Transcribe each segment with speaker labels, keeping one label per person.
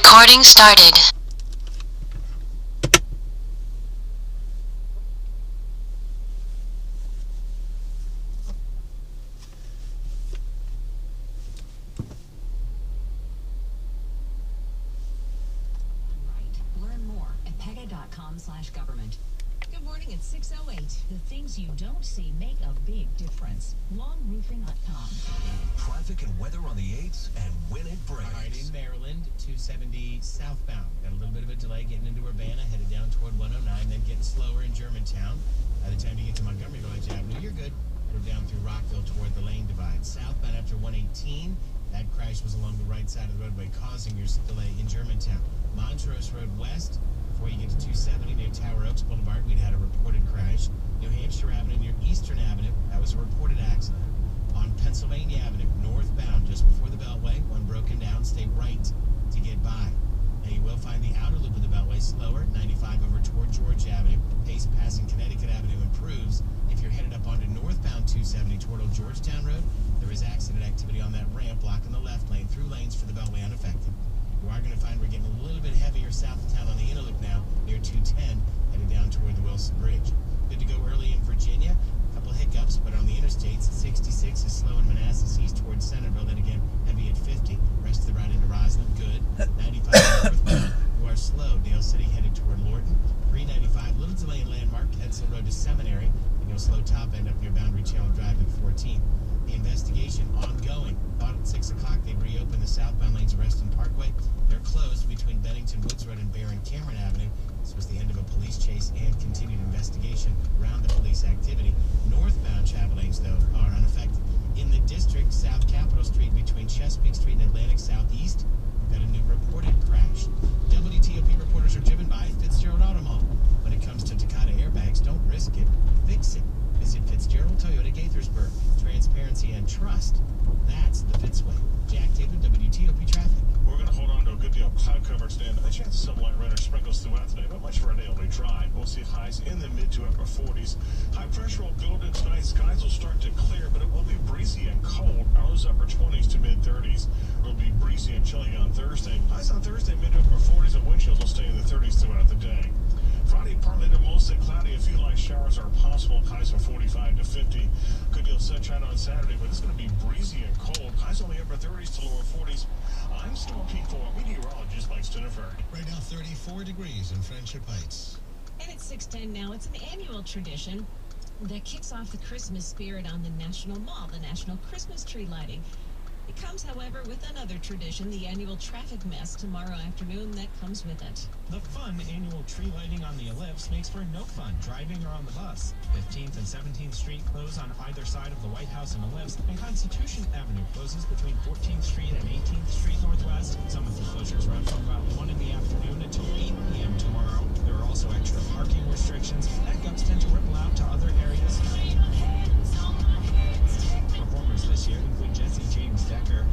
Speaker 1: Recording started.
Speaker 2: Learn more at pega.com/government. Good morning, it's 6:08. The things you don't see make a big difference. LongRoofing.com.
Speaker 3: Traffic and weather on the 8s and when it breaks.
Speaker 4: All right, in Maryland, 270 southbound. Got a little bit of a delay getting into Urbana, headed down toward 109, then getting slower in Germantown. By the time you get to Montgomery Village Avenue, you're good. Go down through Rockville toward the lane divide. Southbound after 118, that crash was along the right side of the roadway, causing your delay in Germantown. Montrose Road West, before you get to 270 near Tower Oaks Boulevard, we'd had a reported crash. New Hampshire Avenue near Eastern Avenue, that was a reported accident. On Pennsylvania Avenue, northbound, just before the Beltway, one broken down, stay right to get by. Now you will find the outer loop of the Beltway slower, 95 over toward George Avenue. Pace passing Connecticut Avenue improves. If you're headed up onto northbound 270 toward Old Georgetown Road, there is accident activity on that ramp, blocking the left lane, through lanes for the Beltway unaffected. You are going to find we're getting a little bit heavier south of town on the inner loop now, near 210, headed down toward the Wilson Bridge. Good to go early in Virginia. A couple hiccups, but on the interstates, 66 is slow in Manassas east towards Centerville, then again heavy at 50. Rest of the route into Roslyn, good. 95 northbound, you are slow. Dale City headed toward Lorton. 395, little delay in Landmark, Edsel Road to Seminary, and you'll slow top end up near Boundary Channel Drive at 14. The investigation ongoing. Thought at 6 o'clock they'd reopen the southbound lanes of Reston Parkway. They're closed between Bennington Woods Road and Barron Cameron Avenue. This was the end of a police chase and continued investigation around the police activity. Northbound travel lanes, though, are unaffected. In the district, South Capitol Street between Chesapeake Street and Atlantic Southeast, we've got a new reported crash. WTOP reporters are driven by Fitzgerald Auto Mall. When it comes to Takata airbags, don't risk it, fix it. Visit Fitzgerald Toyota Gaithersburg. Transparency and trust. That's the Fitzway. Jack Taylor, WTOP Traffic.
Speaker 5: We're going to hold on to a good deal of cloud coverage today. A chance of some light rain or sprinkles throughout today, but much for our day will be dry. We'll see highs in the mid to upper 40s. High pressure will build in tonight. Skies will start to clear, but it will be breezy and cold. Hours upper 20s to mid 30s. It will be breezy and chilly on Thursday. Highs on Thursday, mid to upper 40s, and wind chills will stay in the 30s throughout the day. Friday, partly to mostly cloudy. A few light showers are possible. Highs from 45 to 50. Good deal of sunshine on Saturday, but it's going to be breezy and cold. Highs only upper 30s to lower 40s. I'm Storm Peak 4 meteorologist Mike Stiniford.
Speaker 6: Right now, 34 degrees in Friendship Heights.
Speaker 2: And it's 6:10 now. It's an annual tradition that kicks off the Christmas spirit on the National Mall, the National Christmas Tree Lighting. It comes, however, with another tradition, the annual traffic mess tomorrow afternoon that comes with it.
Speaker 7: The fun annual tree lighting on the ellipse makes for no fun driving or on the bus. 15th and 17th Street close on either side of the White House and ellipse, and Constitution Avenue closes between 14th Street and 18th Street Northwest. Some of the closures run from about 1 in the afternoon until 8 p.m. tomorrow. There are also extra parking restrictions. Backups tend to ripple out to other areas. Performers this year include Jesse James Decker,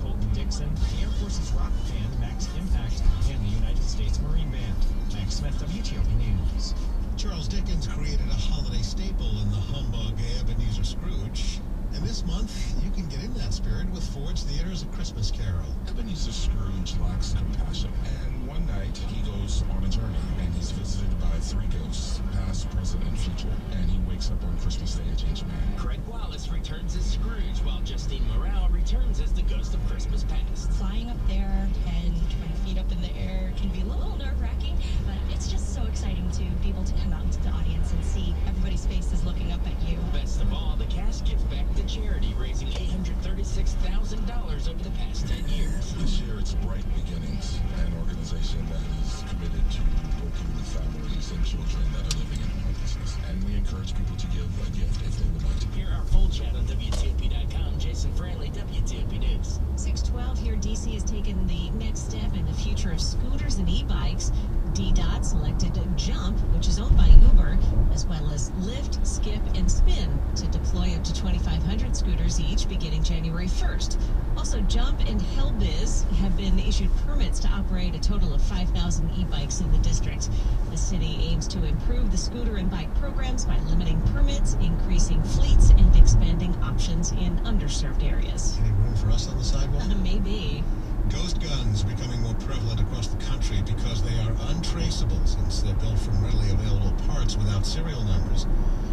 Speaker 7: Colton Dixon, the Air Force's rock band Max Impact, and the United States Marine Band. Max Smith, WTOP News.
Speaker 6: Charles Dickens created a holiday staple in the humbug Ebenezer Scrooge. And this month, you can get in that spirit with Ford's Theater's A Christmas Carol.
Speaker 8: Ebenezer Scrooge lacks compassion, and one night he goes on a journey, and he's visited by 3 ghosts, past, present, and future, and he wakes up on Christmas Day a changed man.
Speaker 9: Craig Wallace returns as Scrooge, while Justine Morale returns as the ghost of Christmas past.
Speaker 10: Flying up there and 20 feet up in the air can be a little nerve-wracking, but it's just so exciting to be able to come out into the audience and see everybody's faces looking up at you.
Speaker 9: Best of all, the cast gives back to charity, raising $836,000 over the past 10 years.
Speaker 8: This year it's Bright Beginnings, an organization that is committed to working with families and children that are living in homelessness. And we encourage people to give a gift if they would like to.
Speaker 9: Hear our full chat on WTOP.com. Jason Franley, WTOP News.
Speaker 2: 6:12 here, DC has taken the next step in the future of scooters and e-bikes. DDOT selected Jump, which is owned by Uber, as well as Lyft, Skip, and Spin to deploy up to 2,500 scooters each beginning January 1st. Also, Jump and Hellbiz have been issued permits to operate a total of 5,000 e-bikes in the district. The city aims to improve the scooter and bike programs by limiting permits, increasing fleets, and expanding options in underserved areas.
Speaker 6: Any room for us on the sidewalk?
Speaker 2: Maybe.
Speaker 6: Ghost guns becoming more prevalent across the country because they are untraceable since they're built from readily available parts without serial numbers.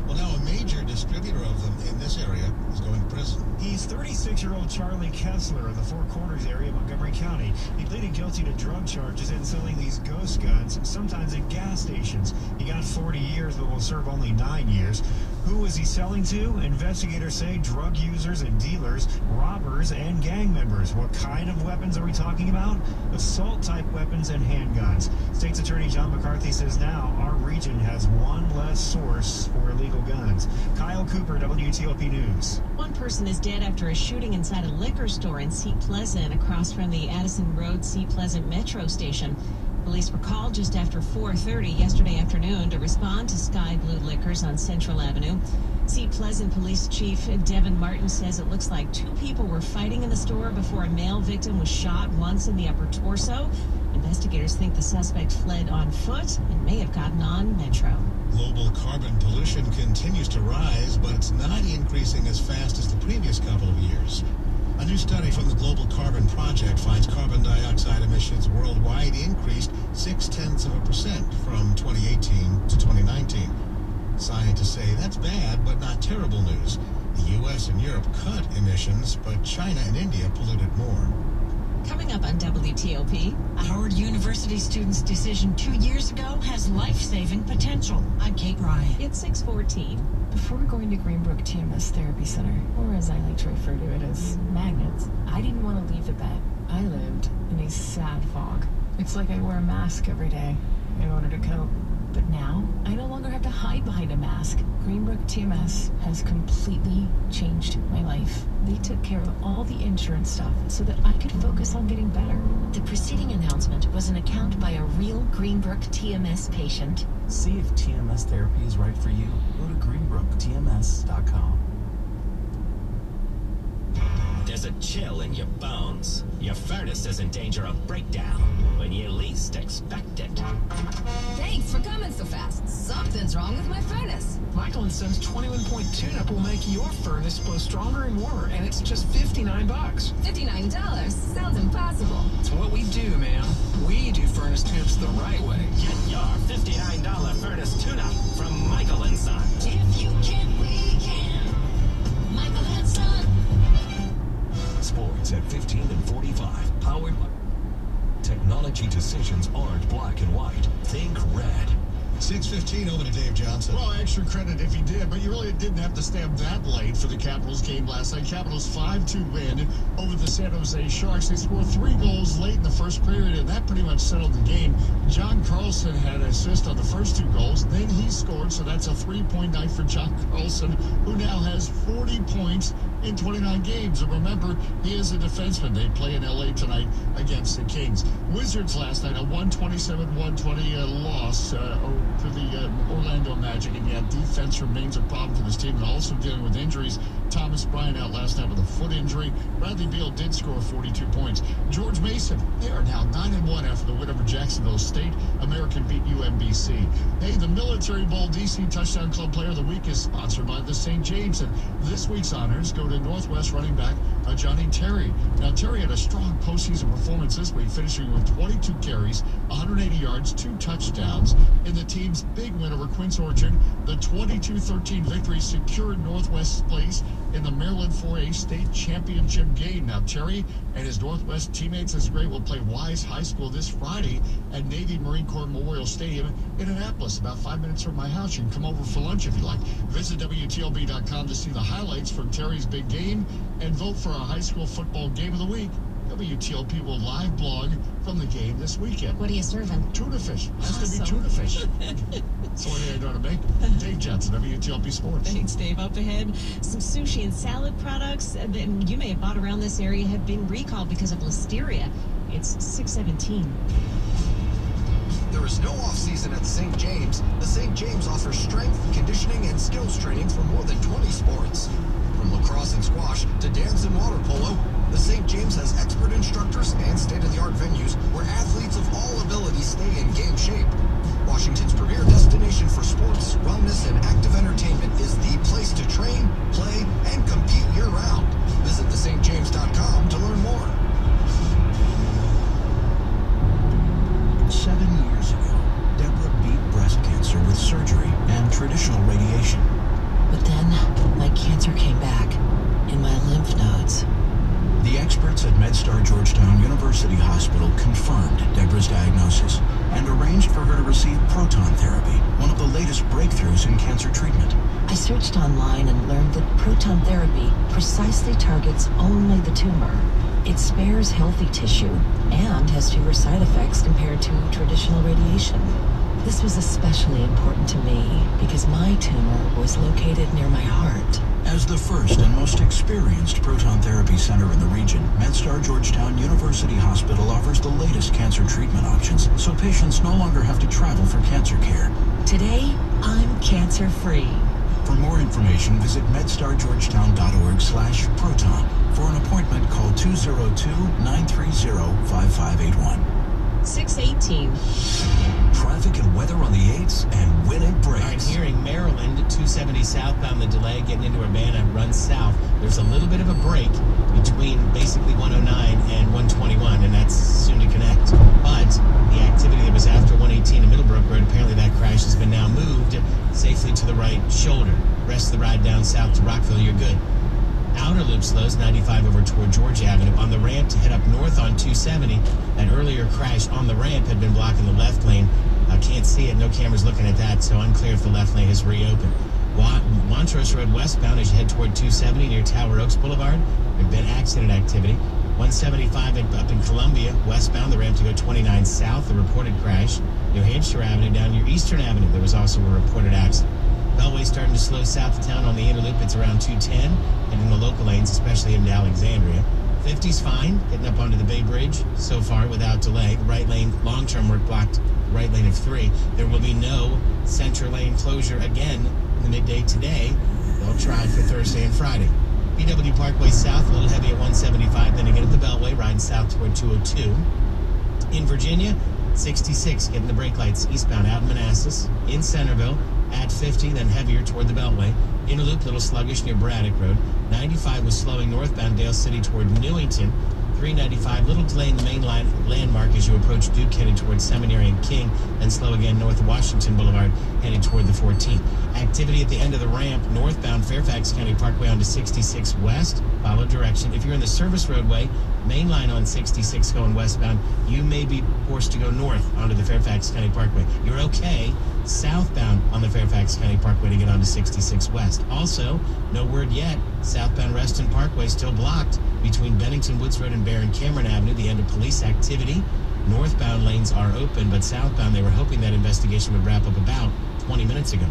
Speaker 6: Well, now a major distributor of them in this area is going to prison.
Speaker 7: He's 36-year-old Charlie Kessler of the Four Corners area of Montgomery County. He pleaded guilty to drug charges and selling these ghost guns, sometimes at gas stations. He got 40 years, but will serve only 9 years. Who was he selling to? Investigators say drug users and dealers, robbers, and gang members. What kind of weapons are we talking about? Assault-type weapons and handguns. State's Attorney John McCarthy says now our region has one less source for illegal guns. Kyle Cooper, WTOP News.
Speaker 2: One person is dead after a shooting inside a liquor store in Seat Pleasant, across from the Addison Road Seat Pleasant Metro Station. Police were called just after 4:30 yesterday afternoon to respond to Sky Blue Liquors on Central Avenue. Seat Pleasant Police Chief Devin Martin says it looks like 2 people were fighting in the store before a male victim was shot once in the upper torso. Investigators think the suspect fled on foot and may have gotten on Metro.
Speaker 6: Global carbon pollution continues to rise, but it's not increasing as fast as the previous couple of years. A new study from the Global Carbon Project finds carbon dioxide emissions worldwide increased 0.6% from 2018 to 2019. Scientists say that's bad, but not terrible news. The U.S. and Europe cut emissions, but China and India polluted more.
Speaker 2: Coming up on WTOP.
Speaker 1: A Howard University student's decision 2 years ago has life-saving potential. I'm Kate Ryan.
Speaker 2: It's 6:14.
Speaker 11: Before going to Greenbrook TMS Therapy Center, or as I like to refer to it as magnets, I didn't want to leave the bed. I lived in a sad fog. It's like I wear a mask every day in order to cope. But now, I no longer have to hide behind a mask. Greenbrook TMS has completely changed my life. They took care of all the insurance stuff so that I could focus on getting better.
Speaker 1: The preceding announcement was an account by a real Greenbrook TMS patient.
Speaker 12: See if TMS therapy is right for you. Go to greenbrooktms.com.
Speaker 9: There's a chill in your bones. Your furnace is in danger of breakdown when you least expect it.
Speaker 13: Thanks for coming so fast. Something's wrong with my furnace.
Speaker 14: Michael & Son's 21-point tune-up will make your furnace blow stronger and warmer, and it's just $59.
Speaker 13: $59? Sounds impossible.
Speaker 14: It's what we do, ma'am. We do furnace tune-ups the right way.
Speaker 9: Get your $59 furnace tune-up from Michael & Son.
Speaker 1: If you can, we can. Michael & Son.
Speaker 3: Sports at 15 and 45. Powered by... Technology decisions aren't black and white. Think red.
Speaker 6: 6:15 over to Dave Johnson.
Speaker 5: Well, extra credit if he did, but you really didn't have to stay up that late for the Capitals game last night. Capitals 5-2 win over the San Jose Sharks. They scored 3 goals late in the first period, and that pretty much settled the game. John Carlson had an assist on the first 2 goals. Then he scored, so that's a 3-point night for John Carlson, who now has 40 points in 29 games. And remember, he is a defenseman. They play in L.A. tonight against the Kings. Wizards last night, a 127-120 loss to the Orlando Magic, and yet defense remains a problem for this team, and also dealing with injuries. Thomas Bryant out last night with a foot injury. Bradley Beal did score 42 points. George Mason, they are now 9-1 after the win over Jacksonville State. American beat UMBC. Hey, the Military Bowl DC Touchdown Club Player of the Week is sponsored by the St. James, and this week's honors go to Northwest running back Johnny Terry. Now, Terry had a strong postseason performance this week, finishing with 22 carries, 180 yards, 2 touchdowns. In the team's big win over Quince Orchard, the 22-13 victory secured Northwest's place in the Maryland 4A state championship game. Now, Terry and his Northwest teammates, that's great, will play Wise High School this Friday at Navy Marine Corps Memorial Stadium in Annapolis, about 5 minutes from my house. You can come over for lunch if you like. Visit WTLB.com to see the highlights from Terry's big game and vote for our high school football game of the week. WTLP will live blog from the game this weekend.
Speaker 2: What are you serving?
Speaker 5: Tuna fish. Has
Speaker 2: Awesome.
Speaker 5: to be tuna fish. That's the only thing I know how to make. Dave Johnson, WTLP Sports.
Speaker 2: Thanks, Dave. Up ahead, some sushi and salad products that you may have bought around this area have been recalled because of listeria. It's 6:17.
Speaker 15: There is no off-season at St. James. The St. James offers strength, conditioning, and skills training for more than 20 sports. From lacrosse and squash to dance and water polo, the St. James has expert instructors and state-of-the-art venues where athletes of all abilities stay in game shape. Washington's premier destination for sports, wellness, and active entertainment is the place to train, play, and compete year-round. Visit thestjames.com to learn more.
Speaker 16: his diagnosis and arranged for her to receive proton therapy, one of the latest breakthroughs in cancer treatment.
Speaker 17: I searched online and learned that proton therapy precisely targets only the tumor. It spares healthy tissue and has fewer side effects compared to traditional radiation. This was especially important to me because my tumor was located near my heart.
Speaker 16: As the first and most experienced proton therapy center in the region, MedStar Georgetown University Hospital offers the latest cancer treatment options, so patients no longer have to travel for cancer care.
Speaker 17: Today, I'm cancer-free.
Speaker 16: For more information, visit medstargeorgetown.org/proton. For an appointment, call 202-930-5581.
Speaker 2: 618.
Speaker 3: Traffic and weather on the 8s and when it breaks.
Speaker 4: All right, here in Maryland, 270 southbound, the delay getting into Urbana runs south. There's a little bit of a break between basically 109 and 121, and that's soon to connect. But the activity that was after 118 in Middlebrook Road, apparently that crash has been now moved safely to the right shoulder. Rest of the ride down south to Rockville, you're good. Outer loop slows 95 over toward Georgia Avenue. On the ramp to head up north on 270, that earlier crash on the ramp had been blocking the left lane. Can't see it, no cameras looking at that, so unclear if the left lane has reopened. Montrose Road westbound as you head toward 270 near Tower Oaks Boulevard. There's been accident activity. 175 up in Columbia, westbound, the ramp to go 29 south, a reported crash. New Hampshire Avenue down near Eastern Avenue, there was also a reported accident. Beltway starting to slow south of town on the inner loop. It's around 210, and in the local lanes, especially in Alexandria. 50's fine, getting up onto the Bay Bridge so far without delay. The right lane, long-term work blocked, right lane of 3. There will be no center lane closure again in the midday today. They'll try for Thursday and Friday. BW Parkway south, a little heavy at 175, then again at the Beltway, riding south toward 202. In Virginia, 66, getting the brake lights eastbound out in Manassas. In Centerville, at 50, then heavier toward the Beltway. Inner loop, little sluggish near Braddock Road. 95 was slowing northbound Dale City toward Newington. 395, little delay in the main line landmark as you approach Duke headed toward Seminary and King, and slow again north of Washington Boulevard headed toward the 14th. Activity at the end of the ramp, northbound Fairfax County Parkway onto 66 west. Follow direction. If you're in the service roadway, main line on 66 going westbound, you may be forced to go north onto the Fairfax County Parkway. You're okay southbound on the Fairfax County Parkway to get onto 66 west. Also, no word yet, southbound Reston Parkway still blocked between Bennington Woods Road and Barron Cameron Avenue, the end of police activity. Northbound lanes are open, but southbound they were hoping that investigation would wrap up about 20 minutes ago.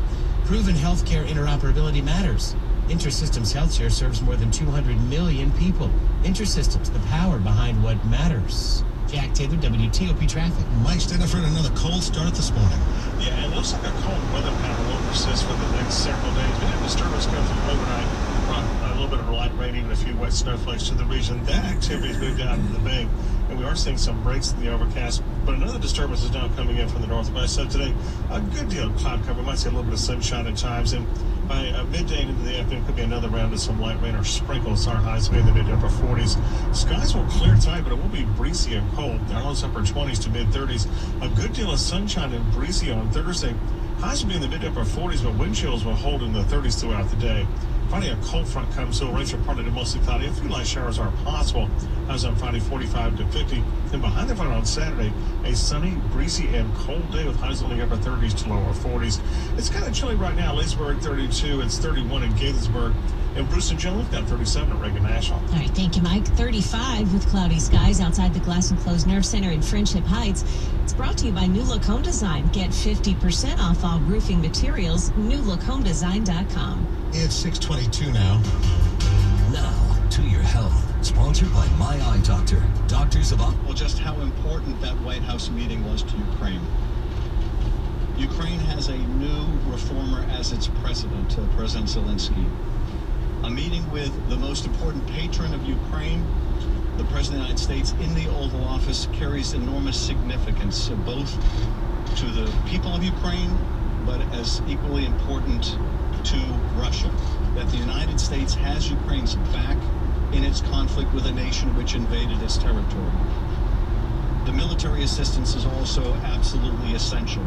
Speaker 4: Proven healthcare interoperability matters. InterSystems HealthShare serves more than 200 million people. InterSystems, the power behind what matters. Jack Taylor, WTOP Traffic.
Speaker 6: Mike Steniford, another cold start this morning.
Speaker 5: Yeah, it looks like a cold weather pattern will persist for the next several days. We had disturbance come through overnight. A little bit of a light rain, even a few wet snowflakes to the region. That activity has moved out into the bay, and we are seeing some breaks in the overcast. But another disturbance is now coming in from the northwest. So today, a good deal of cloud cover. We might see a little bit of sunshine at times, and by midday into the afternoon, could be another round of some light rain or sprinkles. Our highs will be in the mid-upper 40s. Skies will clear tonight, but it will be breezy and cold. Our lows upper 20s to mid-30s. A good deal of sunshine and breezy on Thursday. Highs will be in the mid-upper 40s, but wind chills will hold in the 30s throughout the day. Friday, a cold front comes, so rains are partly to mostly cloudy. A few light showers are possible. Highs on Friday, 45 to 50. Then behind the front on Saturday, a sunny, breezy, and cold day with highs in the upper 30s to lower 40s. It's kind of chilly right now. Leesburg, 32. It's 31 in Gaithersburg. And Bruce and Joe, we've got 37 at Reagan National.
Speaker 2: All right, thank you, Mike. 35 with cloudy skies outside the Glass and Closed Nerve Center in Friendship Heights. It's brought to you by New Look Home Design. Get 50% off all roofing materials. NewLookHomeDesign.com.
Speaker 6: It's 6:22 now.
Speaker 3: Now, to your health. Sponsored by My Eye Doctor. Doctors of...
Speaker 18: Well, just how important that White House meeting was to Ukraine. Ukraine has a new reformer as its president, President Zelensky. A meeting with the most important patron of Ukraine, the President of the United States, in the Oval Office carries enormous significance, both to the people of Ukraine, but as equally important to Russia, that the United States has Ukraine's back in its conflict with a nation which invaded its territory. The military assistance is also absolutely essential.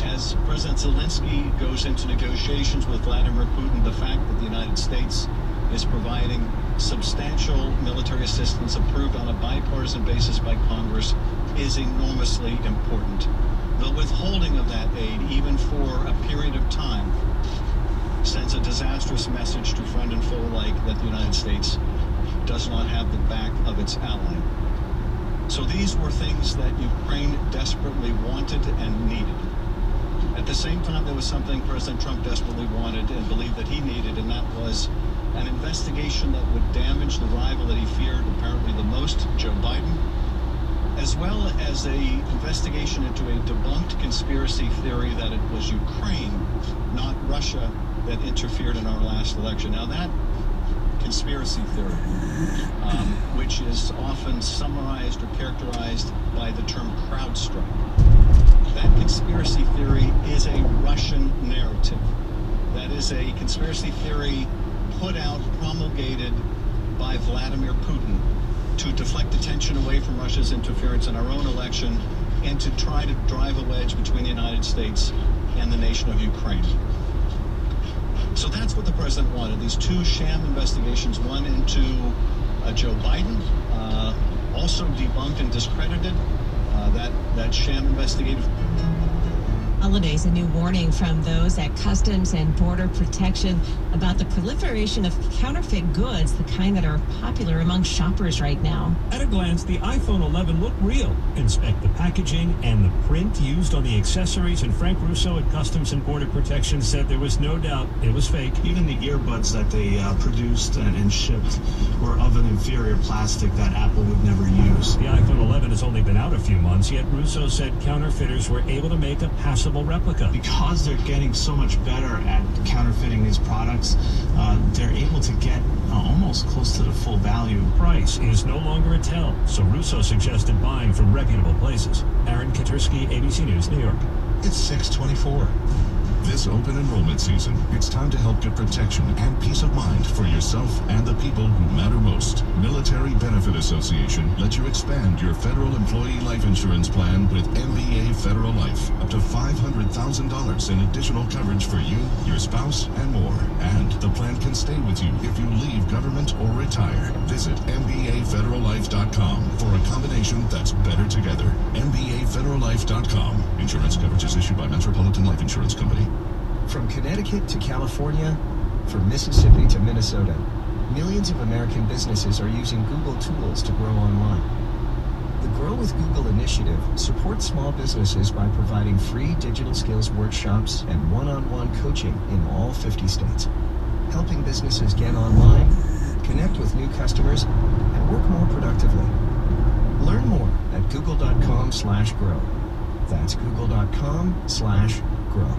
Speaker 18: As President Zelensky goes into negotiations with Vladimir Putin, the fact that the United States is providing substantial military assistance approved on a bipartisan basis by Congress is enormously important. The withholding of that aid, even for a period of time, sends a disastrous message to friend and foe alike that the United States does not have the back of its ally. So these were things that Ukraine desperately wanted and needed. At the same time, there was something President Trump desperately wanted and believed that he needed, and that was an investigation that would damage the rival that he feared apparently the most, Joe Biden, as well as a investigation into a debunked conspiracy theory that it was Ukraine, not Russia, that interfered in our last election. Now that conspiracy theory, which is often summarized or characterized by the term CrowdStrike, that conspiracy theory is a Russian narrative. That is a conspiracy theory put out, promulgated by Vladimir Putin to deflect attention away from Russia's interference in our own election and to try to drive a wedge between the United States and the nation of Ukraine. So that's what the president wanted, these two sham investigations, one into Joe Biden, also debunked and discredited that sham investigative.
Speaker 2: Holidays, a new warning from those at Customs and Border Protection about the proliferation of counterfeit goods, the kind that are popular among shoppers right now.
Speaker 19: At a glance, the iPhone 11 looked real. Inspect the packaging and the print used on the accessories, and Frank Russo at Customs and Border Protection said there was no doubt it was fake.
Speaker 12: Even the earbuds that they produced and shipped were of an inferior plastic that Apple would never use.
Speaker 19: The iPhone 11 has only been out a few months, yet Russo said counterfeiters were able to make a passable replica.
Speaker 12: Because they're getting so much better at counterfeiting these products, they're able to get almost close to the full value.
Speaker 19: Price is no longer a tell, so Russo suggested buying from reputable places. Aaron Katursky, ABC News, New York.
Speaker 6: It's 6:24.
Speaker 20: This open enrollment season, it's time to help get protection and peace of mind for yourself and the people who matter most. Military Benefit Association lets you expand your federal employee life insurance plan with MBA Federal Life. Up to $500,000 in additional coverage for you, your spouse, and more. And the plan can stay with you if you leave government or retire. Visit MBAFederalLife.com for a combination that's better together. MBAFederalLife.com. Insurance coverage is issued by Metropolitan Life Insurance Company.
Speaker 21: From Connecticut to California, from Mississippi to Minnesota, millions of American businesses are using Google tools to grow online. The Grow with Google initiative supports small businesses by providing free digital skills workshops and one-on-one coaching in all 50 states, helping businesses get online, connect with new customers, and work more productively. Learn more at google.com/grow. That's google.com/grow.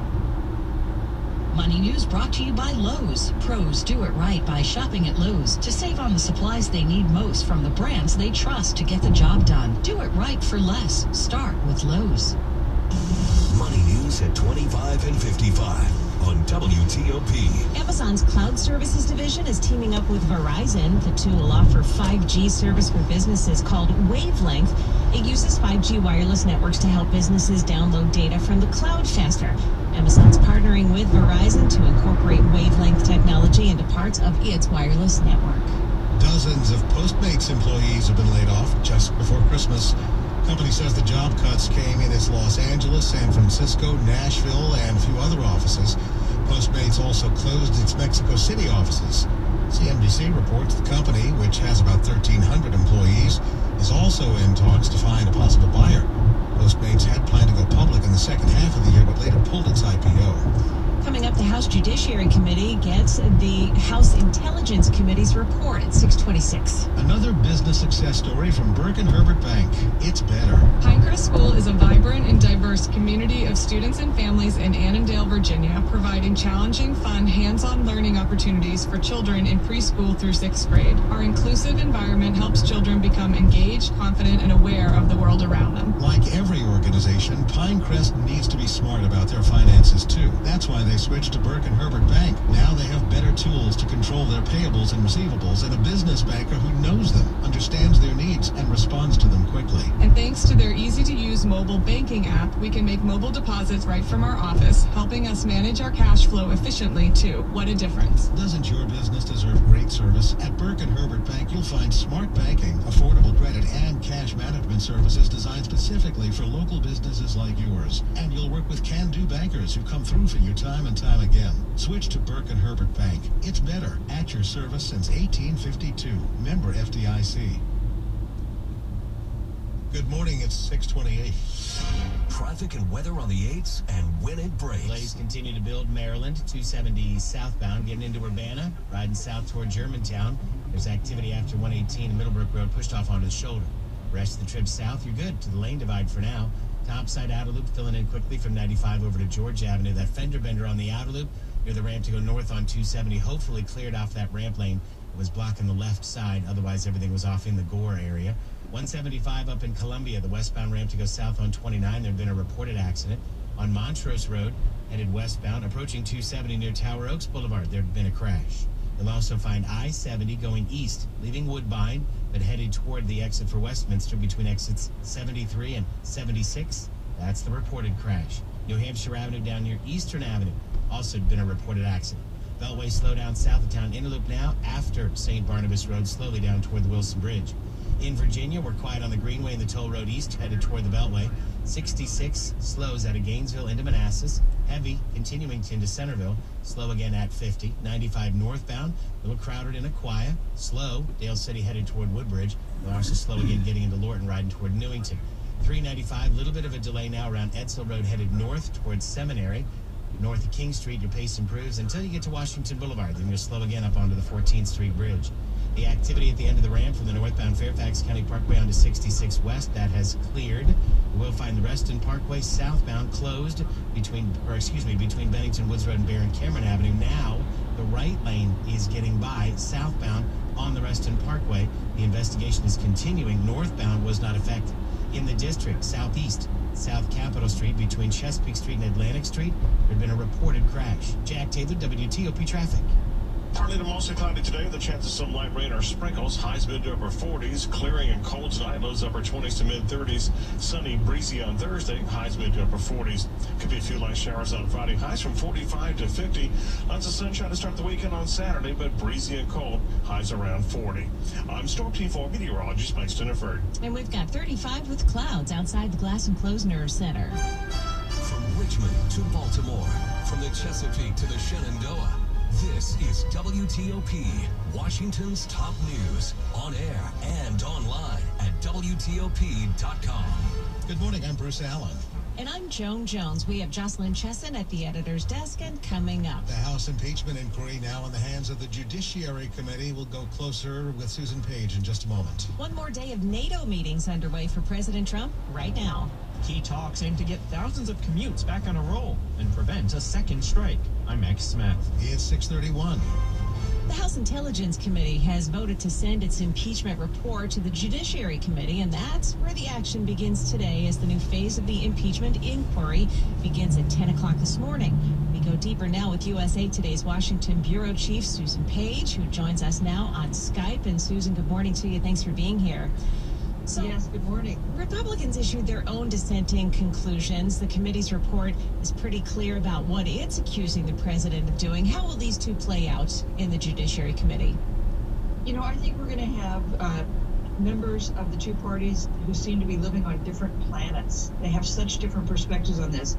Speaker 1: Money News brought to you by Lowe's. Pros do it right by shopping at Lowe's to save on the supplies they need most from the brands they trust to get the job done. Do it right for less. Start with Lowe's.
Speaker 3: Money News at 25 and 55 on WTOP.
Speaker 2: Amazon's Cloud Services division is teaming up with Verizon. The two will offer 5G service for businesses called Wavelength. It uses 5G wireless networks to help businesses download data from the cloud faster. Amazon's partnering with Verizon to incorporate Wavelength technology into parts of its wireless network.
Speaker 6: Dozens of Postmates employees have been laid off just before Christmas. The company says the job cuts came in its Los Angeles, San Francisco, Nashville, and a few other offices. Postmates also closed its Mexico City offices. CNBC reports the company, which has about 1,300 employees, is also in talks to find a possible buyer. Postmates had planned to go public in the second half of the year, but later pulled its IPO.
Speaker 2: Coming up, the House Judiciary Committee gets the House Intelligence Committee's report at 6:26.
Speaker 6: Another business success story from Burke and Herbert Bank. It's better.
Speaker 22: Pinecrest School is a vibrant and diverse community of students and families in Annandale, Virginia, providing challenging, fun, hands-on learning opportunities for children in preschool through 6th grade. Our inclusive environment helps children become engaged, confident, and aware of the world around them.
Speaker 6: Like every organization, Pinecrest needs to be smart about their finances, too. That's why they switched to Burke and Herbert Bank. Now they have better tools to control their payables and receivables, and a business banker who knows them, understands their needs, and responds to them quickly.
Speaker 22: And thanks to their easy-to-use News mobile banking app, we can make mobile deposits right from our office, helping us manage our cash flow efficiently, too. What a difference.
Speaker 6: Doesn't your business deserve great service? At Burke & Herbert Bank, you'll find smart banking, affordable credit, and cash management services designed specifically for local businesses like yours. And you'll work with can-do bankers who come through for you time and time again. Switch to Burke & Herbert Bank. It's better, at your service since 1852. Member FDIC. Good morning, it's 6:28.
Speaker 3: Traffic and weather on the 8s and when it breaks.
Speaker 4: Delays continue to build. Maryland, 270 southbound, getting into Urbana, riding south toward Germantown. There's activity after 118 and Middlebrook Road pushed off onto the shoulder. Rest of the trip south, you're good to the lane divide for now. Topside outer loop filling in quickly from 95 over to George Avenue. That fender bender on the outer loop near the ramp to go north on 270, hopefully cleared off that ramp lane. It was blocking the left side, otherwise everything was off in the Gore area. 175 up in Columbia, the westbound ramp to go south on 29. There had been a reported accident. On Montrose Road, headed westbound, approaching 270 near Tower Oaks Boulevard, there had been a crash. You'll also find I-70 going east, leaving Woodbine, but headed toward the exit for Westminster between exits 73 and 76. That's the reported crash. New Hampshire Avenue down near Eastern Avenue, also been a reported accident. Beltway slow down south of town, inner loop now after St. Barnabas Road, slowly down toward the Wilson Bridge. In Virginia, we're quiet on the Greenway and the Toll Road East, headed toward the Beltway. 66 slows out of Gainesville into Manassas. Heavy continuing into Centerville. Slow again at 50. 95 northbound, a little crowded in Aquia. Slow, Dale City headed toward Woodbridge. We're also slow again getting into Lorton, riding toward Newington. 395, a little bit of a delay now around Edsel Road, headed north towards Seminary. North of King Street, your pace improves until you get to Washington Boulevard. Then you'll slow again up onto the 14th Street Bridge. The activity at the end of the ramp from the northbound Fairfax County Parkway onto 66 West, that has cleared. You will find the Reston Parkway southbound closed between Bennington Woods Road and Barron Cameron Avenue. Now, the right lane is getting by southbound on the Reston Parkway. The investigation is continuing. Northbound was not affected. In the district, southeast, South Capitol Street between Chesapeake Street and Atlantic Street, there had been a reported crash. Jack Taylor, WTOP Traffic.
Speaker 5: Partly to mostly cloudy today. The chance of some light rain or sprinkles. Highs mid to upper 40s. Clearing and cold tonight. Lows upper 20s to mid 30s. Sunny, breezy on Thursday. Highs mid to upper 40s. Could be a few light showers on Friday. Highs from 45 to 50. Lots of sunshine to start the weekend on Saturday, but breezy and cold. Highs around 40. I'm Storm Team 4 meteorologist Mike Stinneford.
Speaker 2: And we've got 35 with clouds outside the Glass and Close Nerve Center.
Speaker 3: From Richmond to Baltimore, from the Chesapeake to the Shenandoah, this is WTOP, Washington's top news, on air and online at WTOP.com.
Speaker 6: Good morning, I'm Bruce Allen.
Speaker 2: And I'm Joan Jones. We have Jocelyn Chesson at the editor's desk, and coming up,
Speaker 6: The House impeachment inquiry now in the hands of the Judiciary Committee. We'll go closer with Susan Page in just a moment.
Speaker 2: one more day of NATO meetings underway for President Trump right now.
Speaker 7: Key talks aim to get thousands of commutes back on a roll and prevent a second strike. I'm Max Smith.
Speaker 6: It's 6:31.
Speaker 2: The House Intelligence Committee has voted to send its impeachment report to the Judiciary Committee, and that's where the action begins today as the new phase of the impeachment inquiry begins at 10 o'clock this morning. We go deeper now with USA Today's Washington Bureau Chief Susan Page, who joins us now on Skype. And Susan, good morning to you. Thanks for being here. So,
Speaker 8: yes, good morning.
Speaker 2: Republicans issued their own dissenting conclusions. The committee's report is pretty clear about what it's accusing the president of doing. How will these two play out in the Judiciary Committee?
Speaker 8: You know, I think we're going to have members of the two parties who seem to be living on different planets. They have such different perspectives on this.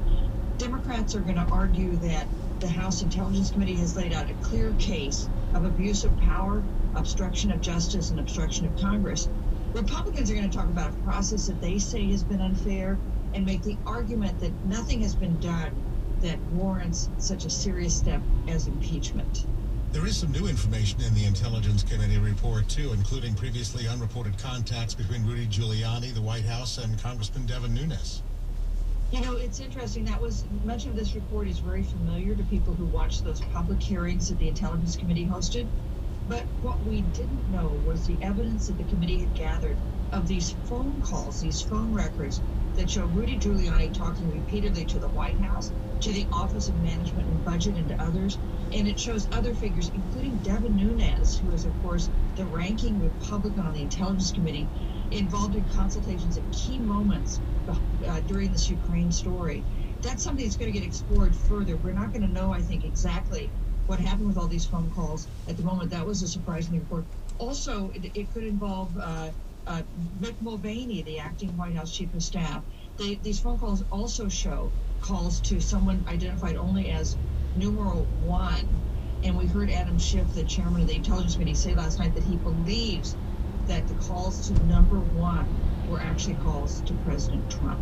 Speaker 8: Democrats are going to argue that the House Intelligence Committee has laid out a clear case of abuse of power, obstruction of justice, and obstruction of Congress. Republicans are going to talk about a process that they say has been unfair and make the argument that nothing has been done that warrants such a serious step as impeachment.
Speaker 6: There is some new information in the Intelligence Committee report, too, including previously unreported contacts between Rudy Giuliani, the White House, and Congressman Devin Nunes.
Speaker 8: You know, it's interesting. Much of this report is very familiar to people who watched those public hearings that the Intelligence Committee hosted. But what we didn't know was the evidence that the committee had gathered of these phone calls, these phone records that show Rudy Giuliani talking repeatedly to the White House, to the Office of Management and Budget, and to others. And it shows other figures, including Devin Nunes, who is, of course, the ranking Republican on the Intelligence Committee, involved in consultations at key moments during this Ukraine story. That's something that's going to get explored further. We're not going to know, I think, exactly what happened with all these phone calls at the moment. That was a surprising report. Also, it could involve Mick Mulvaney, the acting White House Chief of Staff. These phone calls also show calls to someone identified only as numeral 1. And we heard Adam Schiff, the chairman of the Intelligence Committee, say last night that he believes that the calls to number 1 were actually calls to President Trump.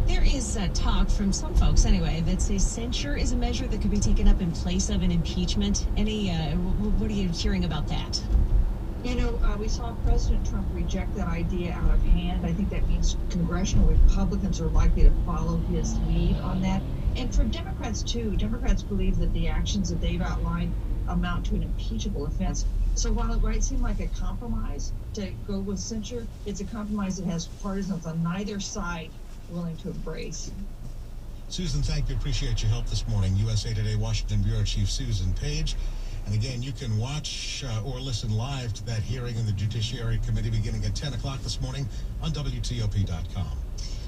Speaker 2: There is talk from some folks, anyway, that say censure is a measure that could be taken up in place of an impeachment. What are you hearing about that?
Speaker 8: You know, we saw President Trump reject that idea out of hand. I think that means congressional Republicans are likely to follow his lead on that. And for Democrats, too, Democrats believe that the actions that they've outlined amount to an impeachable offense. So while it might seem like a compromise to go with censure, it's a compromise that has partisans on neither side willing to embrace.
Speaker 6: Susan, thank you. Appreciate your help this morning. USA Today Washington Bureau Chief Susan Page. And again, you can watch or listen live to that hearing in the Judiciary Committee beginning at 10 o'clock this morning on WTOP.com.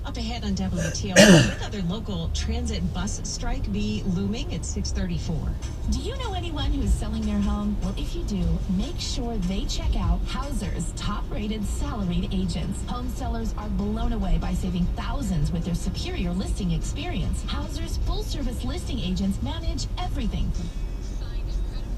Speaker 2: Up ahead on WTOP, another local transit bus strike be looming at 6:34.
Speaker 10: Do you know anyone who's selling their home? Well, if you do, make sure they check out Hauser's top-rated salaried agents. Home sellers are blown away by saving thousands with their superior listing experience. Hauser's full-service listing agents manage everything.
Speaker 11: Find incredible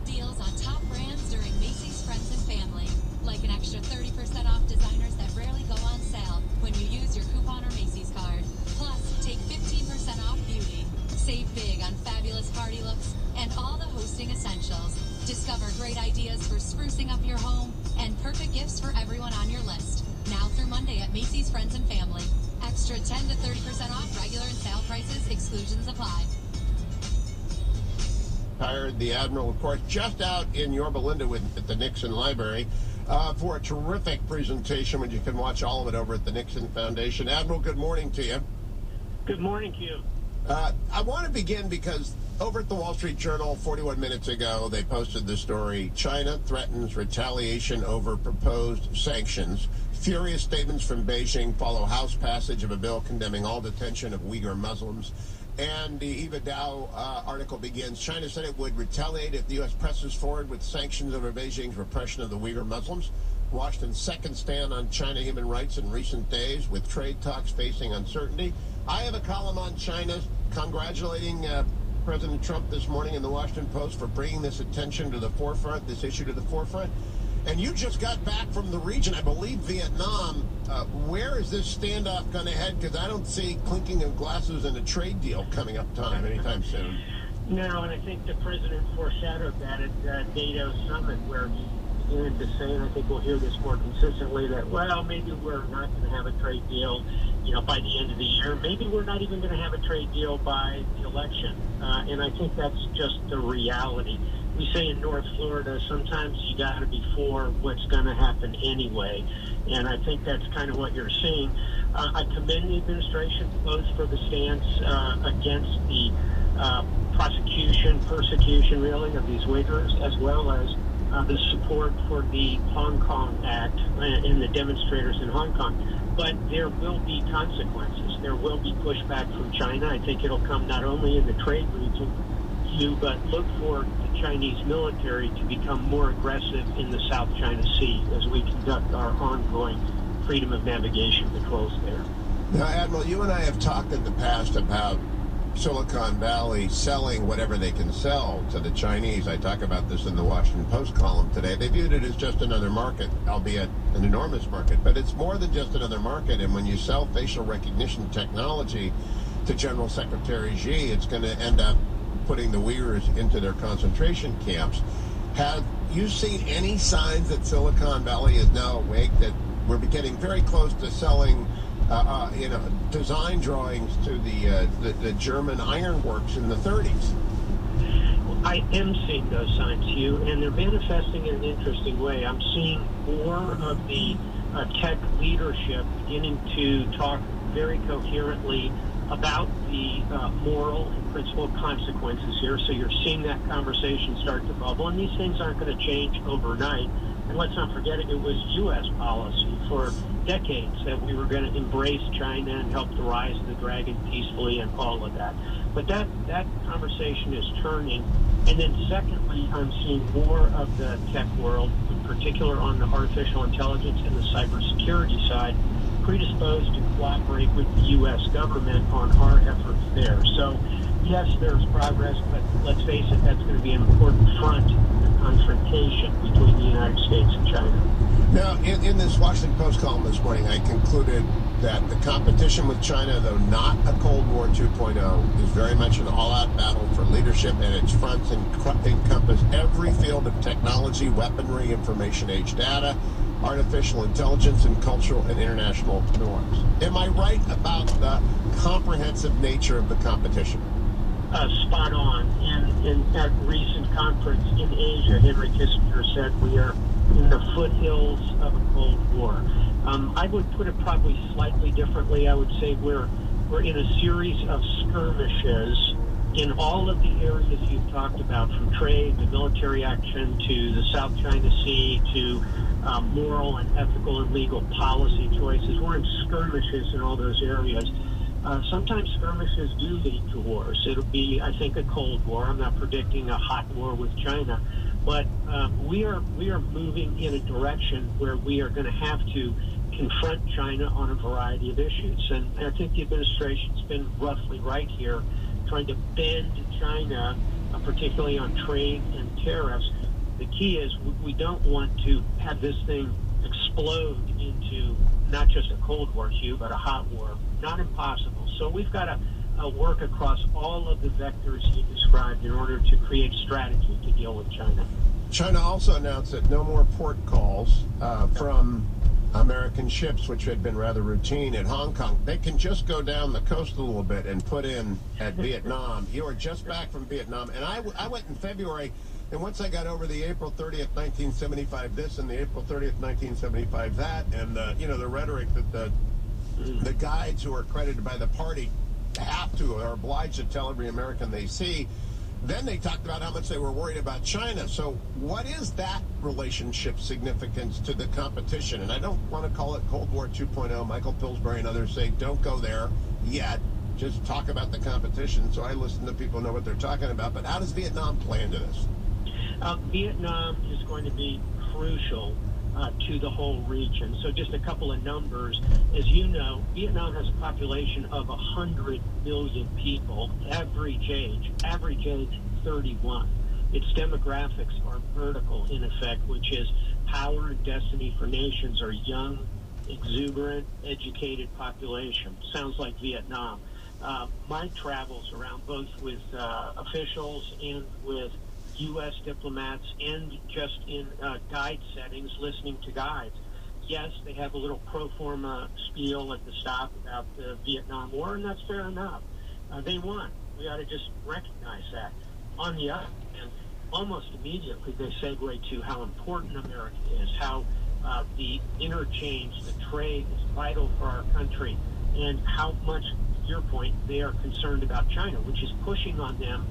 Speaker 11: deals on top brands during Macy's Friends and Family, like an extra 30% off designers that rarely go on sale when you use your coupon or Macy's card. Plus, take 15% off beauty. Save big on fabulous party looks and all the hosting essentials. Discover great ideas for sprucing up your home and perfect gifts for everyone on your list. Now through Monday at Macy's Friends and Family. Extra 10 to 30% off regular and sale prices. Exclusions apply.
Speaker 23: Hired the Admiral, of course, just out in Yorba Linda at the Nixon Library for a terrific presentation, which you can watch all of it over at the Nixon Foundation. Admiral, good morning to you.
Speaker 24: Good morning to you.
Speaker 23: I want to begin because over at the Wall Street Journal 41 minutes ago, they posted the story, China threatens retaliation over proposed sanctions. Furious statements from Beijing follow House passage of a bill condemning all detention of Uyghur Muslims. And the Eva Dow article begins, China said it would retaliate if the U.S. presses forward with sanctions over Beijing's repression of the Uyghur Muslims. Washington's second stand on China human rights in recent days, with trade talks facing uncertainty. I have a column on China congratulating President Trump this morning in the Washington Post for bringing this attention to the forefront, this issue to the forefront. And you just got back from the region, I believe Vietnam. Where is this standoff going to head? Because I don't see clinking of glasses and a trade deal coming up time anytime soon.
Speaker 24: No, and I think the president foreshadowed that at NATO summit, where he began to say, and I think we'll hear this more consistently, that, well, maybe we're not going to have a trade deal, by the end of the year. Maybe we're not even going to have a trade deal by the election. And I think that's just the reality. We say in North Florida, sometimes you got to be for what's going to happen anyway. And I think that's kind of what you're seeing. I commend the administration both for the stance against the persecution, really, of these Uyghurs, as well as the support for the Hong Kong Act and the demonstrators in Hong Kong. But there will be consequences. There will be pushback from China. I think it'll come not only in the trade region, but look for the Chinese military to become more aggressive in the South China Sea as we conduct our ongoing freedom of navigation patrols there.
Speaker 23: Now, Admiral, you and I have talked in the past about Silicon Valley selling whatever they can sell to the Chinese. I talk about this in the Washington Post column today. They viewed it as just another market, albeit an enormous market, but it's more than just another market. And when you sell facial recognition technology to General Secretary Xi, it's going to end up putting the Uyghurs into their concentration camps. Have you seen any signs that Silicon Valley is now awake, that we're getting very close to selling design drawings to the German ironworks in the 30s?
Speaker 24: I am seeing those signs, Hugh, and they're manifesting in an interesting way. I'm seeing more of the tech leadership beginning to talk very coherently about the moral and principal consequences here. So you're seeing that conversation start to bubble, and these things aren't going to change overnight. And let's not forget it was U.S. policy for decades that we were going to embrace China and help the rise of the dragon peacefully and all of that. But that conversation is turning. And then secondly, I'm seeing more of the tech world, in particular on the artificial intelligence and the cybersecurity side, predisposed to cooperate with the U.S. government on our efforts there. So, yes, there's progress, but let's face it, that's going to be an important front in the confrontation between the United States and China.
Speaker 23: Now, in this Washington Post column this morning, I concluded that the competition with China, though not a Cold War 2.0, is very much an all-out battle for leadership, and its fronts encompass every field of technology, weaponry, information age data, artificial intelligence, and cultural and international norms. Am I right about the comprehensive nature of the competition?
Speaker 24: Spot on. And at a recent conference in Asia, Henry Kissinger said we are in the foothills of a Cold War. I would put it probably slightly differently. I would say we're in a series of skirmishes in all of the areas you've talked about, from trade to military action to the South China Sea to moral and ethical and legal policy choices. We're in skirmishes in all those areas. Sometimes skirmishes do lead to wars. It'll be, I think, a Cold War. I'm not predicting a hot war with China, but we are moving in a direction where we are going to have to confront China on a variety of issues. And I think the administration's been roughly right here, trying to bend China, particularly on trade and tariffs. The key is we don't want to have this thing explode into not just a Cold War, Hugh, but a hot war. Not impossible. So we've got to work across all of the vectors you described in order to create strategy to deal with China.
Speaker 23: China also announced that no more port calls from American ships, which had been rather routine at Hong Kong. They can just go down the coast a little bit and put in at Vietnam. You are just back from Vietnam. And I went in February, and once I got over the April 30th, 1975 this and the April 30th, 1975 that, and the rhetoric that the guides who are accredited by the party have to or are obliged to tell every American they see, then they talked about how much they were worried about China. So what is that relationship significance to the competition? And I don't want to call it Cold War 2.0. Michael Pillsbury and others say don't go there yet. Just talk about the competition. So I listen to people who know what they're talking about. But how does Vietnam play into this?
Speaker 24: Vietnam is going to be crucial to the whole region. So just a couple of numbers. As you know, Vietnam has a population of 100 million people, average age 31. Its demographics are vertical in effect, which is power and destiny for nations are young, exuberant, educated population. Sounds like Vietnam. My travels around both with officials and with U.S. diplomats and just in guide settings, listening to guides. Yes, they have a little pro forma spiel at the stop about the Vietnam War, and that's fair enough. They won. We ought to just recognize that. On the other hand, almost immediately they segue to how important America is, how the interchange, the trade is vital for our country, and how much, to your point, they are concerned about China, which is pushing on them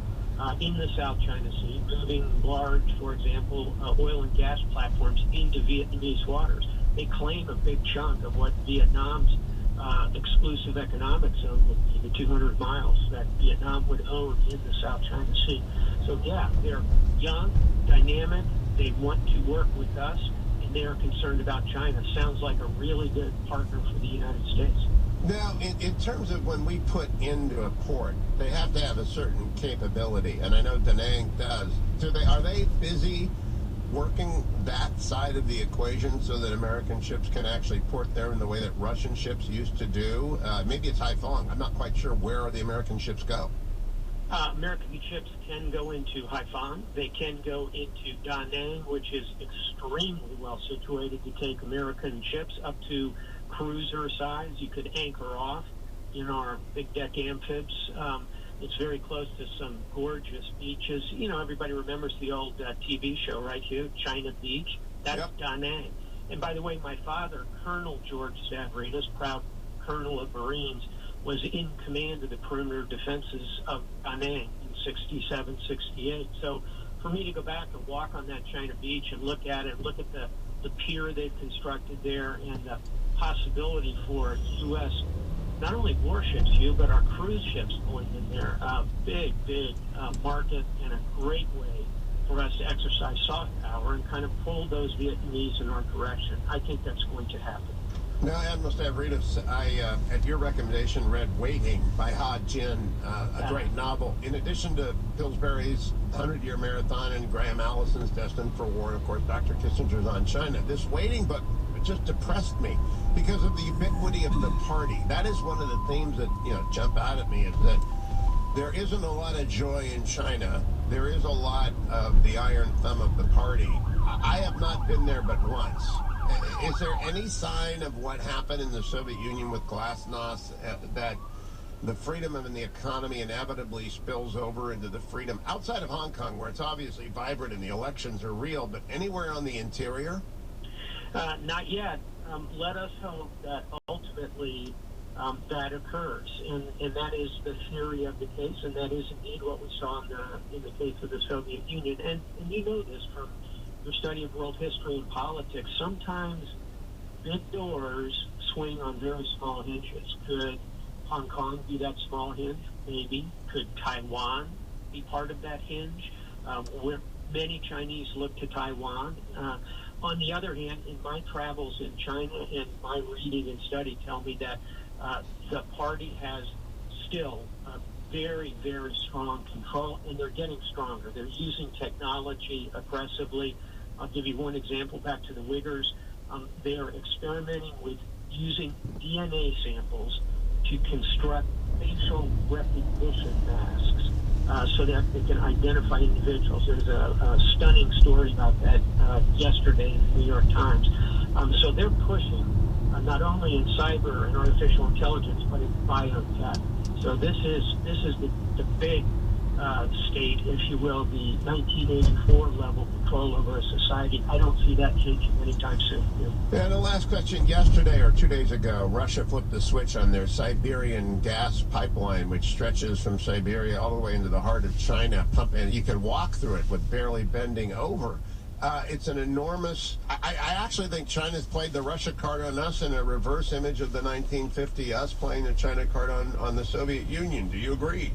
Speaker 24: in the South China Sea, moving large, for example, oil and gas platforms into Vietnamese waters. They claim a big chunk of what Vietnam's exclusive economic zone would be, the 200 miles that Vietnam would own in the South China Sea. So, yeah, they're young, dynamic, they want to work with us, and they are concerned about China. Sounds like a really good partner for the United States.
Speaker 23: Now, in terms of when we put into a port, they have to have a certain capability, and I know Da Nang does. Are they busy working that side of the equation so that American ships can actually port there in the way that Russian ships used to do? Maybe it's Haiphong. I'm not quite sure where the American ships go.
Speaker 24: American ships can go into Haiphong. They can go into Da Nang, which is extremely well situated to take American ships up to cruiser size. You could anchor off in our big deck amphibs. It's very close to some gorgeous beaches. You know, everybody remembers the old TV show, right, Hugh? China Beach. That's Da Nang. And by the way, my father, Colonel George Stavridis, proud Colonel of Marines, was in command of the perimeter defenses of Da Nang in 67, 68. So for me to go back and walk on that China Beach and look at it, look at the pier they've constructed there and the possibility for U.S. not only warships, Hugh, but our cruise ships going in there. Big market and a great way for us to exercise soft power and kind of pull those Vietnamese in our direction. I think that's going to happen.
Speaker 23: Now, Admiral Stavridis, I, at your recommendation, read Waiting by Ha Jin, a great novel. In addition to Pillsbury's 100-Year Marathon and Graham Allison's Destined for War, and of course, Dr. Kissinger's On China, this Waiting book just depressed me because of the ubiquity of the party. That is one of the themes that, jump out at me, is that there isn't a lot of joy in China. There is a lot of the iron thumb of the party. I have not been there but once. Is there any sign of what happened in the Soviet Union with glasnost, that the freedom and the economy inevitably spills over into the freedom outside of Hong Kong, where it's obviously vibrant and the elections are real, but anywhere on the interior?
Speaker 24: Not yet. Let us hope that ultimately that occurs, and that is the theory of the case, and that is indeed what we saw in the case of the Soviet Union. And you know this from your study of world history and politics. Sometimes big doors swing on very small hinges. Could Hong Kong be that small hinge? Maybe. Could Taiwan be part of that hinge? Where many Chinese look to Taiwan. On the other hand, in my travels in China and my reading and study tell me that the party has still very, very strong control, and they're getting stronger. They're using technology aggressively. I'll give you one example back to the Uyghurs. They are experimenting with using DNA samples to construct facial recognition masks so that they can identify individuals. There's a stunning story about that yesterday in the New York Times. So they're pushing not only in cyber and artificial intelligence, but in biotech. So this is the big state, if you will, the 1984 level control over a society. I don't see that changing anytime soon.
Speaker 23: And the last question, yesterday or 2 days ago, Russia flipped the switch on their Siberian gas pipeline, which stretches from Siberia all the way into the heart of China, and you can walk through it with barely bending over. It's an enormous... I actually think China's played the Russia card on us in a reverse image of the 1950 us playing the China card on the Soviet Union. Do you agree?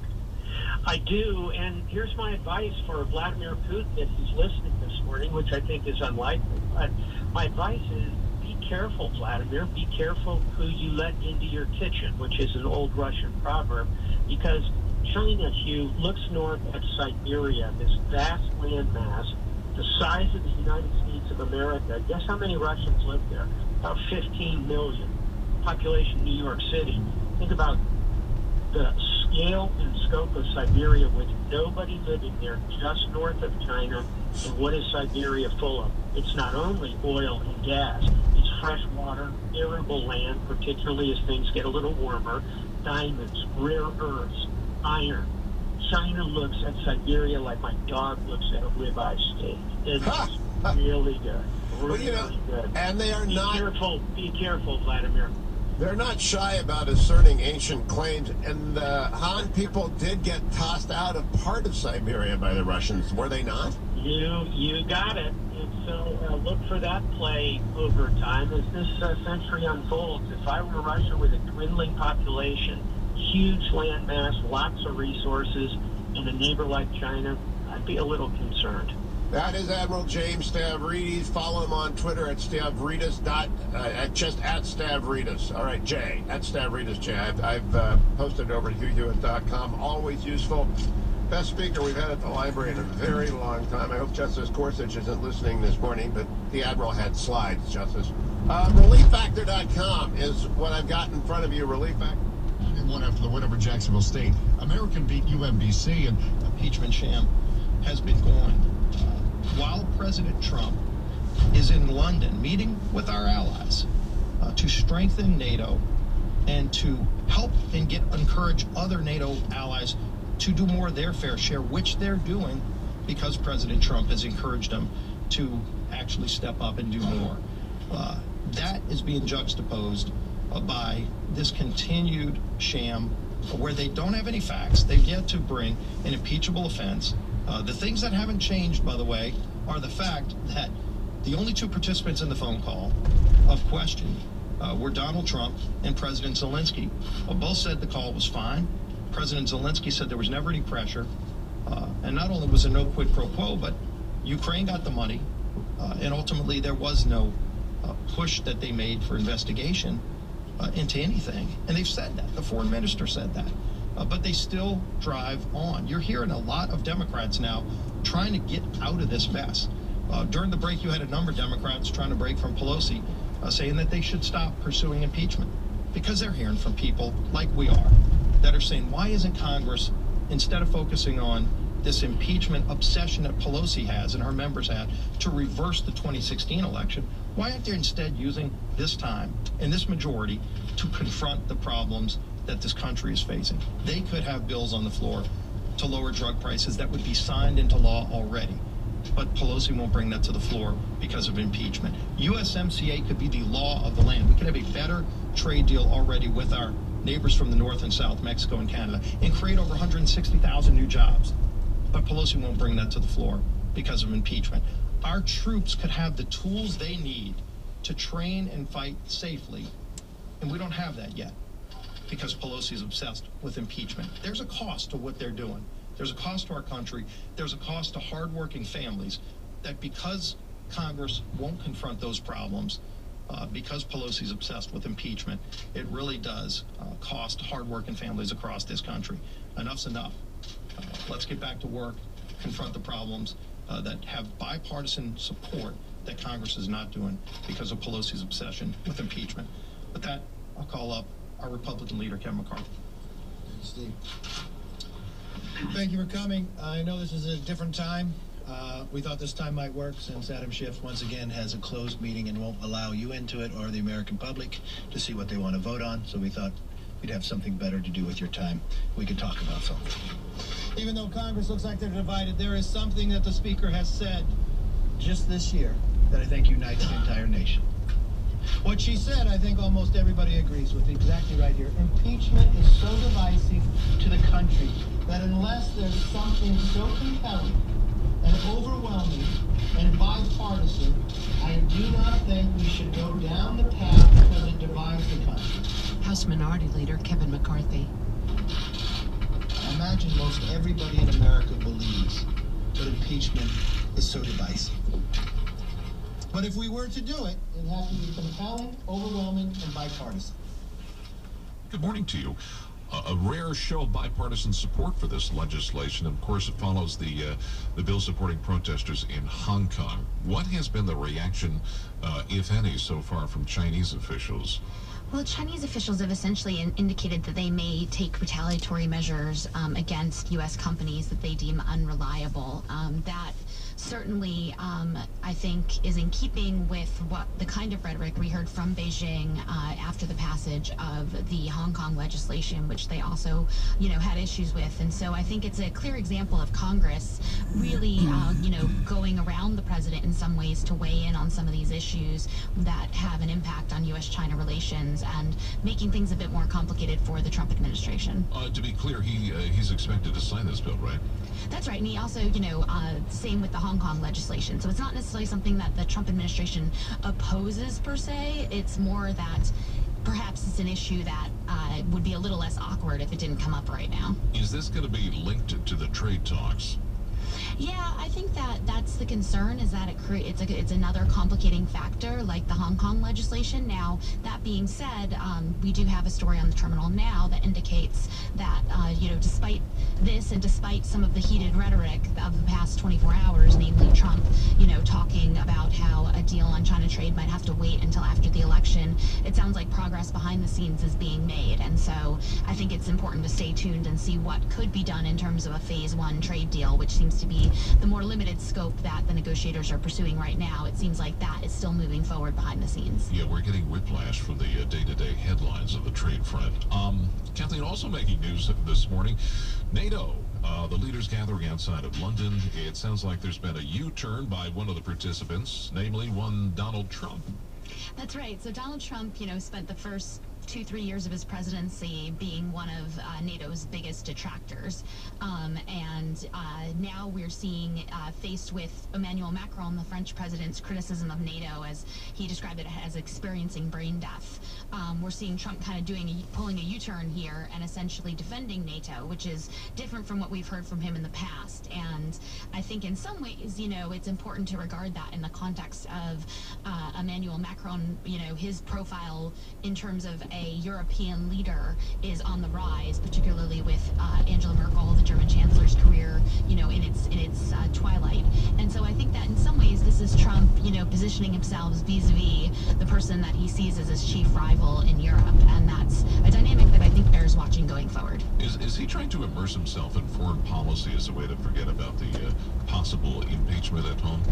Speaker 24: I do, and here's my advice for Vladimir Putin if he's listening this morning, which I think is unlikely. But my advice is be careful, Vladimir. Be careful who you let into your kitchen, which is an old Russian proverb, because China, Hugh, looks north at Siberia, this vast landmass, the size of the United States of America. Guess how many Russians live there? About 15 million. Population New York City. Think about the scale and scope of Siberia with nobody living there just north of China. And what is Siberia full of? It's not only oil and gas. It's fresh water, arable land, particularly as things get a little warmer, diamonds, rare earths, iron. China looks at Siberia like my dog looks at a ribeye steak. It's really good. Really good.
Speaker 23: And they are not...
Speaker 24: Be careful, Vladimir.
Speaker 23: They're not shy about asserting ancient claims, and the Han people did get tossed out of part of Siberia by the Russians, were they not?
Speaker 24: You got it. And so look for that play over time as this century unfolds. If I were Russia with a dwindling population, huge landmass, lots of resources, and a neighbor like China, I'd be a little concerned.
Speaker 23: That is Admiral James Stavridis. Follow him on Twitter at Stavridis. Just at Stavridis. All right, Jay, at Stavridis, Jay. I've posted over at HughHewitt.com. Always useful. Best speaker we've had at the library in a very long time. I hope Justice Gorsuch isn't listening this morning, but the Admiral had slides, Justice. ReliefFactor.com is what I've got in front of you. Relief Factor.
Speaker 9: And one after the win over Jacksonville State. American beat UMBC, and
Speaker 18: impeachment sham has been going. While President Trump is in London meeting with our allies to strengthen NATO and to help and encourage other NATO allies
Speaker 13: to do more of their fair share, which they're doing because President Trump has encouraged them to actually step up and do more. That is being juxtaposed by this continued sham where they don't have any facts. They've yet to bring an impeachable offense. The things that haven't changed, by the way, are the fact that the only two participants in the phone call of question were Donald Trump and President Zelensky. Both said the call was fine. President Zelensky said there was never any pressure. And not only was there no quid pro quo, but Ukraine got the money. And ultimately, there was no push that they made for investigation into anything. And they've said that. The foreign minister said that. But they still drive on. You're hearing a lot of Democrats now trying to get out of this mess. During the break, you had a number of Democrats trying to break from Pelosi, saying that they should stop pursuing impeachment because they're hearing from people like we are that are saying, why isn't Congress, instead of focusing on this impeachment obsession that Pelosi has and her members have to reverse the 2016 election, why aren't they instead using this time and this majority to confront the problems that this country is facing? They could have bills on the floor to lower drug prices that would be signed into law already. But Pelosi won't bring that to the floor because of impeachment. USMCA could be the law of the land. We could have a better trade deal already with our neighbors from the north and south, Mexico and Canada, and create over 160,000 new jobs. But Pelosi won't bring that to the floor because of impeachment. Our troops could have the tools they need to train and fight safely, and we don't have that yet because Pelosi is obsessed with impeachment. There's a cost to what they're doing. There's a cost to our country. There's a cost to hardworking families that because Congress won't confront those problems, because Pelosi's obsessed with impeachment, it really does cost hardworking families across this country. Enough's enough. Let's get back to work, confront the problems that have bipartisan support that Congress is not doing because of Pelosi's obsession with impeachment. With that, I'll call up our Republican leader, Kevin McCarthy.
Speaker 14: Steve. Thank you for coming. I know this is a different time. We thought this time might work since Adam Schiff once again has a closed meeting and won't allow you into it or the American public to see what they want to vote on. So we thought we'd have something better to do with your time. We could talk about something. Even though Congress looks like they're divided, there is something that the Speaker has said just this year that I think unites the entire nation. What she said, I think almost everybody agrees with, exactly right here. Impeachment is so divisive to the country that unless there's something so compelling and overwhelming and bipartisan, I do not think we should go down the path because it divides the country.
Speaker 2: House Minority Leader Kevin McCarthy.
Speaker 14: I imagine most everybody in America believes that impeachment is so divisive. But if we were to do it, it has to be compelling, overwhelming, and bipartisan.
Speaker 20: Good morning to you. A rare show of bipartisan support for this legislation. Of course, it follows the bill supporting protesters in Hong Kong. What has been the reaction, if any, so far from Chinese officials?
Speaker 15: Well, Chinese officials have essentially indicated that they may take retaliatory measures against U.S. companies that they deem unreliable. That certainly, I think, is in keeping with what the kind of rhetoric we heard from Beijing after the passage of the Hong Kong legislation, which they also, had issues with. And so I think it's a clear example of Congress really, going around the president in some ways to weigh in on some of these issues that have an impact on U.S.-China relations and making things a bit more complicated for the Trump administration.
Speaker 20: To be clear, he's expected to sign this bill, right?
Speaker 15: That's right, and he also, same with the Hong Kong legislation. So it's not necessarily something that the Trump administration opposes per se. It's more that perhaps it's an issue that would be a little less awkward if it didn't come up right now.
Speaker 20: Is this going to be linked to the trade talks?
Speaker 15: Yeah, I think that's the concern, is that it's another complicating factor like the Hong Kong legislation. Now, that being said, we do have a story on the terminal now that indicates that, despite this and despite some of the heated rhetoric of the past 24 hours, namely Trump, talking about how a deal on China trade might have to wait until after the election, it sounds like progress behind the scenes is being made. And so I think it's important to stay tuned and see what could be done in terms of a phase one trade deal, which seems to be the more limited scope that the negotiators are pursuing right now. It seems like that is still moving forward behind the scenes.
Speaker 20: Yeah, we're getting whiplash from the day-to-day headlines of the trade front. Kathleen, also making news this morning, NATO
Speaker 3: The leaders gathering outside of London. It sounds like there's been a U-turn by one of the participants, namely one Donald Trump.
Speaker 15: That's right. So Donald Trump, spent the first 2-3 years of his presidency being one of NATO's biggest detractors. And now we're seeing, faced with Emmanuel Macron, the French president's criticism of NATO, as he described it as experiencing brain death. We're seeing Trump kind of pulling a U-turn here and essentially defending NATO, which is different from what we've heard from him in the past. And I think in some ways, it's important to regard that in the context of Emmanuel Macron, his profile in terms of a European leader is on the rise, particularly with Angela Merkel, the German chancellor's career, in its twilight. And so I think that in some ways this is Trump, positioning himself vis-a-vis the person that he sees as his chief rival in Europe, and that's a dynamic that I think bears watching going forward.
Speaker 3: Is he trying to immerse himself in foreign policy as a way to forget about the possible impeachment at home?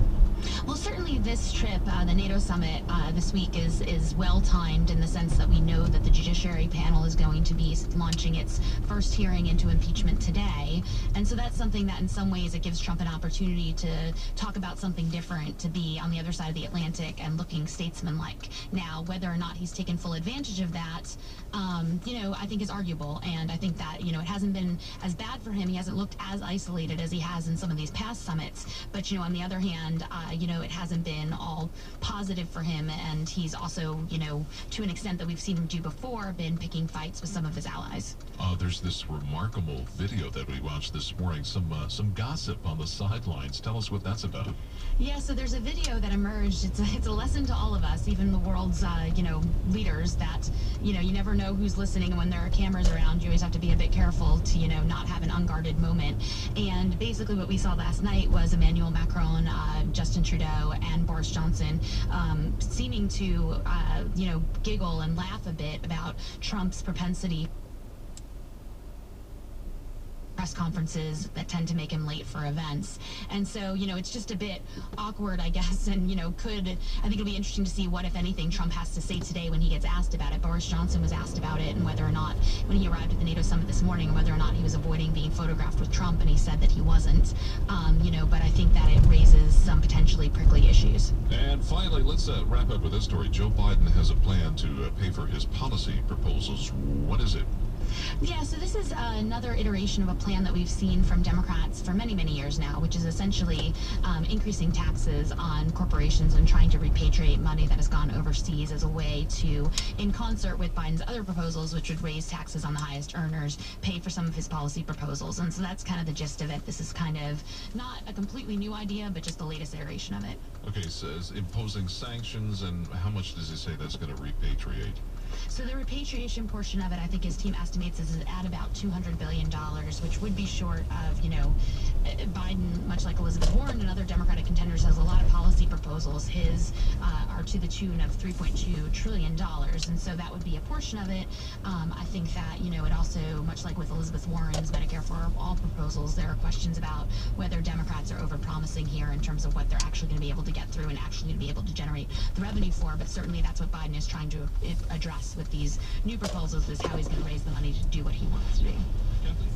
Speaker 15: Well, certainly this trip, the NATO summit this week, is well-timed in the sense that we know that the Judiciary panel is going to be launching its first hearing into impeachment today. And so that's something that in some ways it gives Trump an opportunity to talk about something different, to be on the other side of the Atlantic and looking statesmanlike. Now, whether or not he's taken full advantage of that, I think is arguable. And I think that, it hasn't been as bad for him. He hasn't looked as isolated as he has in some of these past summits. But, on the other hand, it hasn't been all positive for him. And he's also, to an extent that we've seen him do before, been picking fights with some of his allies.
Speaker 3: There's this remarkable video that we watched this morning, some gossip on the sidelines. Tell us what that's about.
Speaker 15: Yeah, so there's a video that emerged. It's a lesson to all of us, even the world's, leaders, that, you never know who's listening. And when there are cameras around, you always have to be a bit careful to, not have an unguarded moment. And basically what we saw last night was Emmanuel Macron, Justin Trudeau, and Boris Johnson seeming to, giggle and laugh a bit about Trump's propensity press conferences that tend to make him late for events. And so, it's just a bit awkward, I guess, and, I think it'll be interesting to see what, if anything, Trump has to say today when he gets asked about it. Boris Johnson was asked about it, and whether or not, when he arrived at the NATO summit this morning, whether or not he was avoiding being photographed with Trump, and he said that he wasn't. But I think that it raises some potentially prickly issues.
Speaker 3: And finally, let's wrap up with this story. Joe Biden has a plan to pay for his policy proposals. What is it?
Speaker 15: Yeah, so this is another iteration of a plan that we've seen from Democrats for many, many years now, which is essentially increasing taxes on corporations and trying to repatriate money that has gone overseas as a way to, in concert with Biden's other proposals, which would raise taxes on the highest earners, pay for some of his policy proposals. And so that's kind of the gist of it. This is kind of not a completely new idea, but just the latest iteration of it.
Speaker 3: Okay, so imposing sanctions, and how much does he say that's going to repatriate?
Speaker 15: So the repatriation portion of it, I think his team estimates, is at about $200 billion, which would be short of, Biden, much like Elizabeth Warren and other Democratic contenders, has a lot of policy proposals. His are to the tune of $3.2 trillion. And so that would be a portion of it. I think that, it also, much like with Elizabeth Warren's Medicare for All proposals, there are questions about whether Democrats are overpromising here in terms of what they're actually going to be able to get through and actually going to be able to generate the revenue for. But certainly that's what Biden is trying to address with these new proposals, is how he's going to raise the money to do what he wants to do.
Speaker 3: Kathleen.